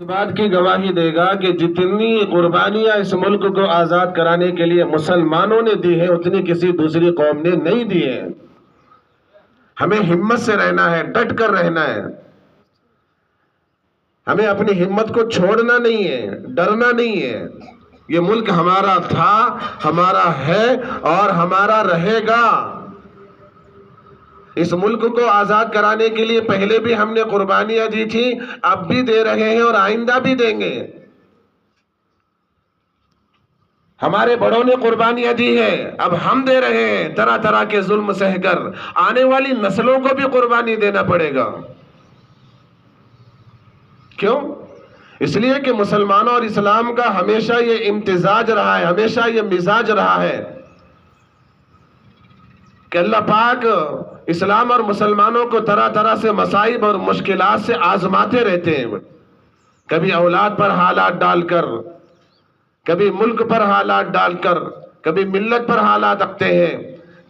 اس بات کی گواہی دے گا کہ جتنی قربانیاں اس ملک کو آزاد کرانے کے لیے مسلمانوں نے دی ہیں اتنی کسی دوسری قوم نے نہیں دی ہیں۔ ہمیں ہمت سے رہنا ہے، ڈٹ کر رہنا ہے، ہمیں اپنی ہمت کو چھوڑنا نہیں ہے، ڈرنا نہیں ہے۔ یہ ملک ہمارا تھا، ہمارا ہے اور ہمارا رہے گا۔ اس ملک کو آزاد کرانے کے لیے پہلے بھی ہم نے قربانیاں دی تھی، اب بھی دے رہے ہیں اور آئندہ بھی دیں گے۔ ہمارے بڑوں نے قربانیاں دی ہیں، اب ہم دے رہے ہیں طرح طرح کے ظلم سہ کر۔ آنے والی نسلوں کو بھی قربانی دینا پڑے گا۔ کیوں؟ اس لیے کہ مسلمانوں اور اسلام کا ہمیشہ یہ امتزاج رہا ہے، ہمیشہ یہ مزاج رہا ہے کہ اللہ پاک اسلام اور مسلمانوں کو طرح طرح سے مصائب اور مشکلات سے آزماتے رہتے ہیں۔ کبھی اولاد پر حالات ڈال کر، کبھی ملک پر حالات ڈال کر، کبھی ملت پر حالات رکھتے ہیں،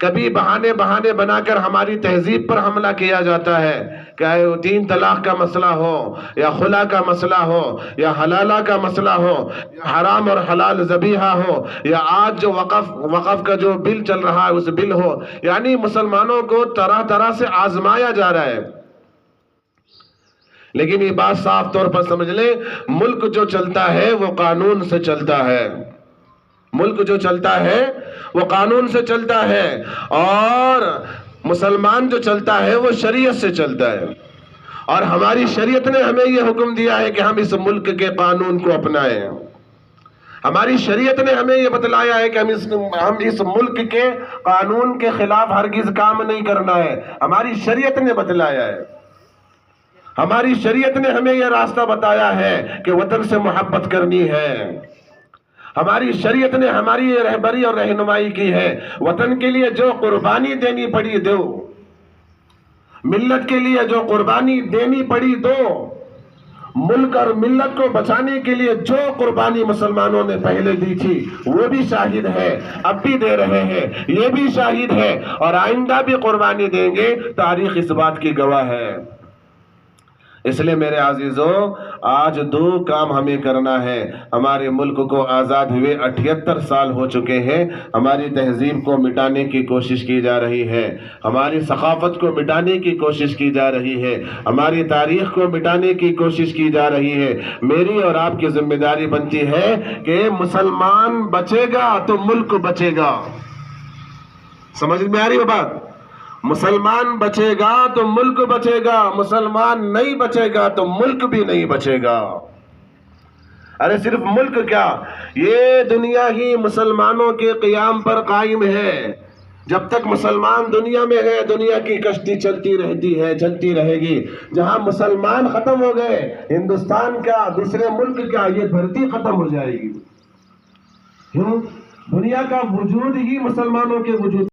کبھی بہانے بنا کر ہماری تہذیب پر حملہ کیا جاتا ہے، چاہے وہ 3 طلاق کا مسئلہ ہو یا خلا کا مسئلہ ہو یا حلالہ کا مسئلہ ہو یا حرام اور حلال ذبیحہ ہو یا آج جو وقف کا جو بل چل رہا ہے اس بل ہو، یعنی مسلمانوں کو طرح طرح سے آزمایا جا رہا ہے۔ لیکن یہ بات صاف طور پر سمجھ لیں، ملک جو چلتا ہے وہ قانون سے چلتا ہے۔ ملک جو چلتا ہے وہ قانون سے چلتا ہے اور مسلمان جو چلتا ہے وہ شریعت سے چلتا ہے۔ اور ہماری شریعت نے ہمیں یہ حکم دیا ہے کہ ہم اس ملک کے قانون کو اپنائیں۔ ہماری شریعت نے ہمیں یہ بتلایا ہے کہ ہم اس ملک کے قانون کے خلاف ہرگز کام نہیں کرنا ہے۔ ہماری شریعت نے بتلایا ہے، ہماری شریعت نے ہمیں یہ راستہ بتایا ہے کہ وطن سے محبت کرنی ہے۔ ہماری شریعت نے ہماری یہ رہبری اور رہنمائی کی ہے، وطن کے لیے جو قربانی دینی پڑی دو، ملت کے لیے جو قربانی دینی پڑی دو، ملک اور ملت کو بچانے کے لیے جو قربانی مسلمانوں نے پہلے دی تھی وہ بھی شاہد ہے، اب بھی دے رہے ہیں، یہ بھی شاہد ہے اور آئندہ بھی قربانی دیں گے۔ تاریخ اس بات کی گواہ ہے۔ اس لیے میرے عزیزوں، آج 2 کام ہمیں کرنا ہے۔ ہمارے ملک کو آزاد ہوئے 78 سال ہو چکے ہیں، ہماری تہذیب کو مٹانے کی کوشش کی جا رہی ہے، ہماری ثقافت کو مٹانے کی کوشش کی جا رہی ہے، ہماری تاریخ کو مٹانے کی کوشش کی جا رہی ہے۔ میری اور آپ کی ذمہ داری بنتی ہے کہ مسلمان بچے گا تو ملک بچے گا۔ سمجھ میں آ رہی ہے بات؟ مسلمان بچے گا تو ملک بچے گا، مسلمان نہیں بچے گا تو ملک بھی نہیں بچے گا۔ ارے صرف ملک کیا، یہ دنیا ہی مسلمانوں کے قیام پر قائم ہے۔ جب تک مسلمان دنیا میں ہے دنیا کی کشتی چلتی رہتی ہے، چلتی رہے گی۔ جہاں مسلمان ختم ہو گئے، ہندوستان کیا دوسرے ملک کیا، یہ دھرتی ختم ہو جائے گی۔ دنیا کا وجود ہی مسلمانوں کے وجود